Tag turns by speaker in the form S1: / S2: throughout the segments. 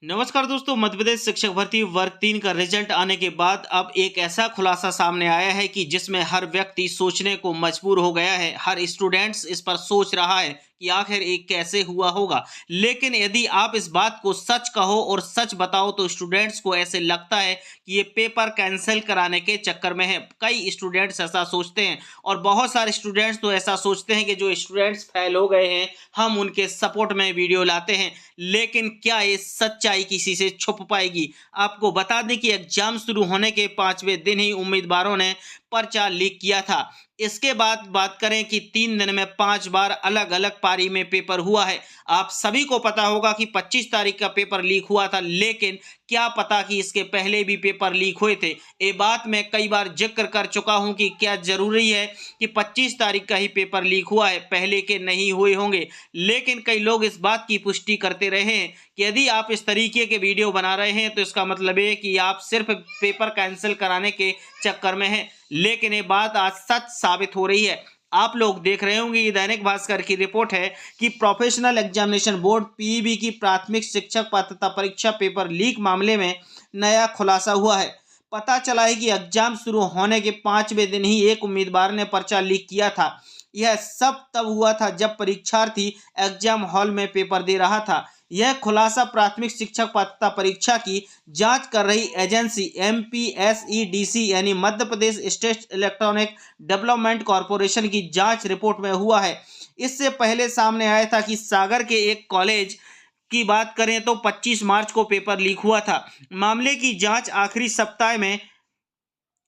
S1: नमस्कार दोस्तों, मध्य प्रदेश शिक्षक भर्ती वर्ग 3 का रिजल्ट आने के बाद अब एक ऐसा खुलासा सामने आया है कि जिसमें हर व्यक्ति सोचने को मजबूर हो गया है। हर स्टूडेंट्स इस पर सोच रहा है कि आखिर ये कैसे हुआ होगा। लेकिन यदि आप इस बात को सच कहो और सच बताओ तो स्टूडेंट्स को ऐसे लगता है कि ये पेपर कैंसिल कराने के चक्कर में है। कई स्टूडेंट्स ऐसा सोचते हैं और बहुत सारे स्टूडेंट्स तो ऐसा सोचते हैं कि जो स्टूडेंट्स फेल हो गए हैं हम उनके सपोर्ट में वीडियो लाते हैं। लेकिन क्या ये सच्चाई किसी से छुप पाएगी? आपको बता दें कि एग्जाम शुरू होने के 5वें दिन ही उम्मीदवारों ने पर्चा लीक किया था। इसके बाद बात करें कि 3 दिन में 5 बार अलग-अलग पारी में पेपर हुआ है। आप सभी को पता होगा कि 25 तारीख का पेपर लीक हुआ था, लेकिन क्या पता कि इसके पहले भी पेपर लीक हुए थे। ये बात मैं कई बार जिक्र कर चुका हूं कि क्या ज़रूरी है कि 25 तारीख का ही पेपर लीक हुआ है, पहले के नहीं हुए होंगे। लेकिन कई लोग इस बात की पुष्टि करते रहे हैं कि यदि आप इस तरीके के वीडियो बना रहे हैं तो इसका मतलब है कि आप सिर्फ पेपर कैंसिल कराने के चक्कर में हैं। लेकिन ये बात आज सच साबित हो रही है। आप लोग देख रहे होंगे, ये दैनिक भास्कर की रिपोर्ट है कि प्रोफेशनल एग्जामिनेशन बोर्ड पीईबी की प्राथमिक शिक्षक पात्रता परीक्षा पेपर लीक मामले में नया खुलासा हुआ है। पता चला है कि एग्जाम शुरू होने के 5वें दिन ही एक उम्मीदवार ने पर्चा लीक किया था। यह सब तब हुआ था जब परीक्षार्थी एग्जाम हॉल में पेपर दे रहा था। यह खुलासा प्राथमिक शिक्षक पात्रता परीक्षा की जांच कर रही एजेंसी एमपीएसईडीसी यानी Madhya Pradesh state electronic development corporation की जांच रिपोर्ट में हुआ है। इससे पहले सामने आया था कि सागर के एक कॉलेज की बात करें तो 25 मार्च को पेपर लीक हुआ था। मामले की जांच आखिरी सप्ताह में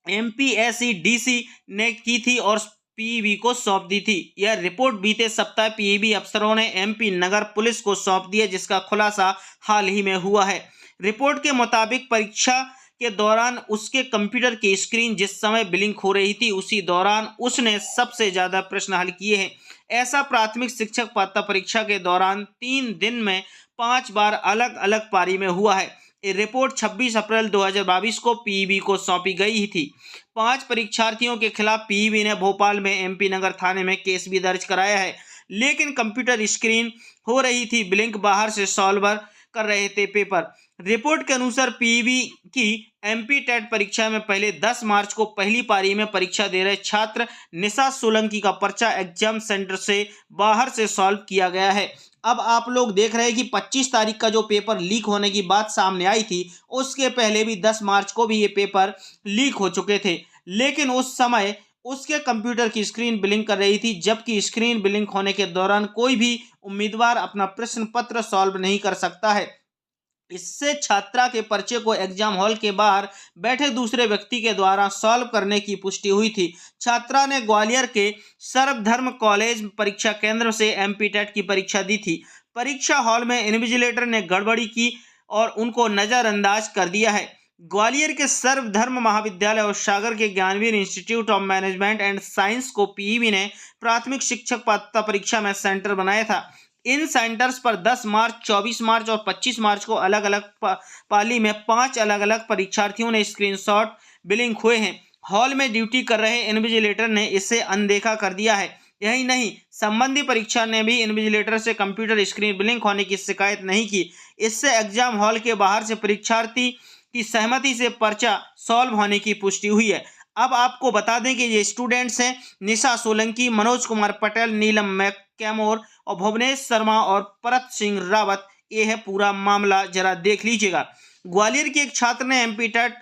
S1: एमपीएसईडीसी ने की थी और पीईबी को सौंप दी थी। यह रिपोर्ट बीते सप्ताह पीईबी अफसरों ने एमपी नगर पुलिस को सौंप दी है, जिसका खुलासा हाल ही में हुआ है। रिपोर्ट के मुताबिक परीक्षा के दौरान उसके कंप्यूटर की स्क्रीन जिस समय ब्लिंक हो रही थी उसी दौरान उसने सबसे ज्यादा प्रश्न हल किए हैं। ऐसा प्राथमिक शिक्षक पात्रता परीक्षा के दौरान 3 दिन में 5 बार अलग अलग पारी में हुआ है। ये रिपोर्ट 26 अप्रैल 2022 को पीईबी को सौंपी गई थी। 5 परीक्षार्थियों के खिलाफ पीईबी ने भोपाल में एमपी नगर थाने में केस भी दर्ज कराया है। लेकिन कंप्यूटर स्क्रीन हो रही थी ब्लिंक, बाहर से सॉल्वर कर रहे थे पेपर। रिपोर्ट के अनुसार पीईबी की एमपी टेट परीक्षा में पहले 10 मार्च को पहली पारी में परीक्षा दे रहे छात्र निशा सोलंकी का पर्चा एग्जाम सेंटर से बाहर से सॉल्व किया गया है। अब आप लोग देख रहे हैं कि 25 तारीख का जो पेपर लीक होने की बात सामने आई थी उसके पहले भी 10 मार्च को भी ये पेपर लीक हो चुके थे। लेकिन उस समय उसके कंप्यूटर की स्क्रीन ब्लिंक कर रही थी, जबकि स्क्रीन ब्लिंक होने के दौरान कोई भी उम्मीदवार अपना प्रश्न पत्र सॉल्व नहीं कर सकता है। इससे छात्रा के पर्चे को एग्जाम हॉल के बाहर बैठे दूसरे व्यक्ति के द्वारा सॉल्व करने की पुष्टि हुई थी। छात्रा ने ग्वालियर के सर्वधर्म कॉलेज परीक्षा केंद्र से एमपी टेट की परीक्षा दी थी। परीक्षा हॉल में इन्विजिलेटर ने गड़बड़ी की और उनको नजरअंदाज कर दिया है। ग्वालियर के सर्वधर्म महाविद्यालय और सागर के Gyanveer institute of management and science को पीईबी ने प्राथमिक शिक्षक पात्रता परीक्षा में सेंटर बनाया था। इन सेंटर्स पर 10 मार्च, 24 मार्च और 25 मार्च को अलग अलग पाली में 5 अलग अलग परीक्षार्थियों ने स्क्रीनशॉट ब्लिंक हुए हैं। हॉल में ड्यूटी कर रहे इन्विजिलेटर ने इसे अनदेखा कर दिया है। यही नहीं, संबंधी परीक्षा ने भी इन्विजिलेटर से कंप्यूटर स्क्रीन ब्लिंक होने की शिकायत नहीं की। इससे एग्जाम हॉल के बाहर से परीक्षार्थी की सहमति से पर्चा सॉल्व होने की पुष्टि हुई है। अब आपको बता दें कि ये स्टूडेंट्स हैं निशा सोलंकी, मनोज कुमार पटेल, नीलम मैकैमोर और भुवनेश शर्मा और परत सिंह रावत। ये है पूरा मामला, जरा देख लीजिएगा। ग्वालियर के एक छात्र ने एमपी टेट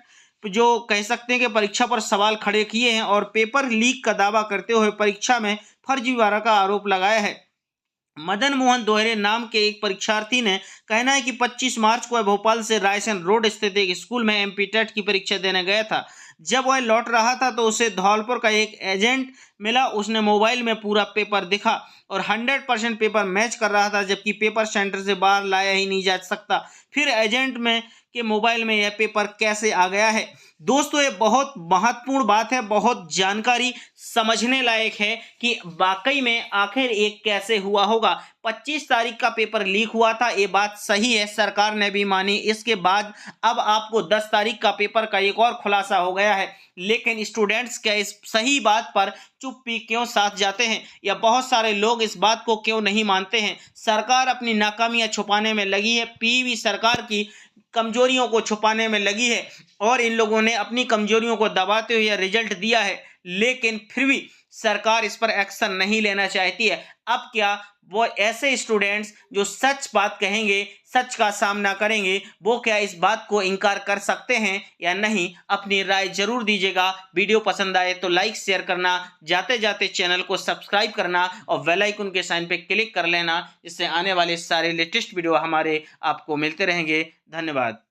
S1: जो कह सकते हैं कि परीक्षा पर सवाल खड़े किए हैं और पेपर लीक का दावा करते हुए परीक्षा में फर्जीवाड़ा का आरोप लगाया है। मदन मोहन दोहरे नाम के एक परीक्षार्थी ने कहना है कि 25 मार्च को वह भोपाल से रायसन रोड स्थित एक स्कूल में एमपी टेट की परीक्षा देने गया था। जब वह लौट रहा था तो उसे धौलपुर का एक एजेंट मिला। उसने मोबाइल में पूरा पेपर दिखा और 100% पेपर मैच कर रहा था, जबकि पेपर सेंटर से बाहर लाया ही नहीं जा सकता। फिर एजेंट में कि मोबाइल में यह पेपर कैसे आ गया है। दोस्तों ये बहुत महत्वपूर्ण बात है, बहुत जानकारी समझने लायक है कि वाकई में आखिर ये कैसे हुआ होगा। 25 तारीख का पेपर लीक हुआ था, ये बात सही है, सरकार ने भी मानी। इसके बाद अब आपको 10 तारीख का पेपर का एक और खुलासा हो गया है, लेकिन स्टूडेंट्स क्या इस सही बात पर चुप्पी क्यों साथ जाते हैं, या बहुत सारे लोग इस बात को क्यों नहीं मानते हैं। सरकार अपनी नाकामियां छुपाने में लगी है, पीईबी सरकार की कमजोरियों को छुपाने में लगी है, और इन लोगों ने अपनी कमजोरियों को दबाते हुए रिजल्ट दिया है, लेकिन फिर भी सरकार इस पर एक्शन नहीं लेना चाहती है। अब क्या वो ऐसे स्टूडेंट्स जो सच बात कहेंगे, सच का सामना करेंगे, वो क्या इस बात को इनकार कर सकते हैं या नहीं? अपनी राय जरूर दीजिएगा। वीडियो पसंद आए तो लाइक शेयर करना, जाते जाते चैनल को सब्सक्राइब करना और बेल आइकन के साइन पे क्लिक कर लेना, जिससे आने वाले सारे लेटेस्ट वीडियो हमारे आपको मिलते रहेंगे। धन्यवाद।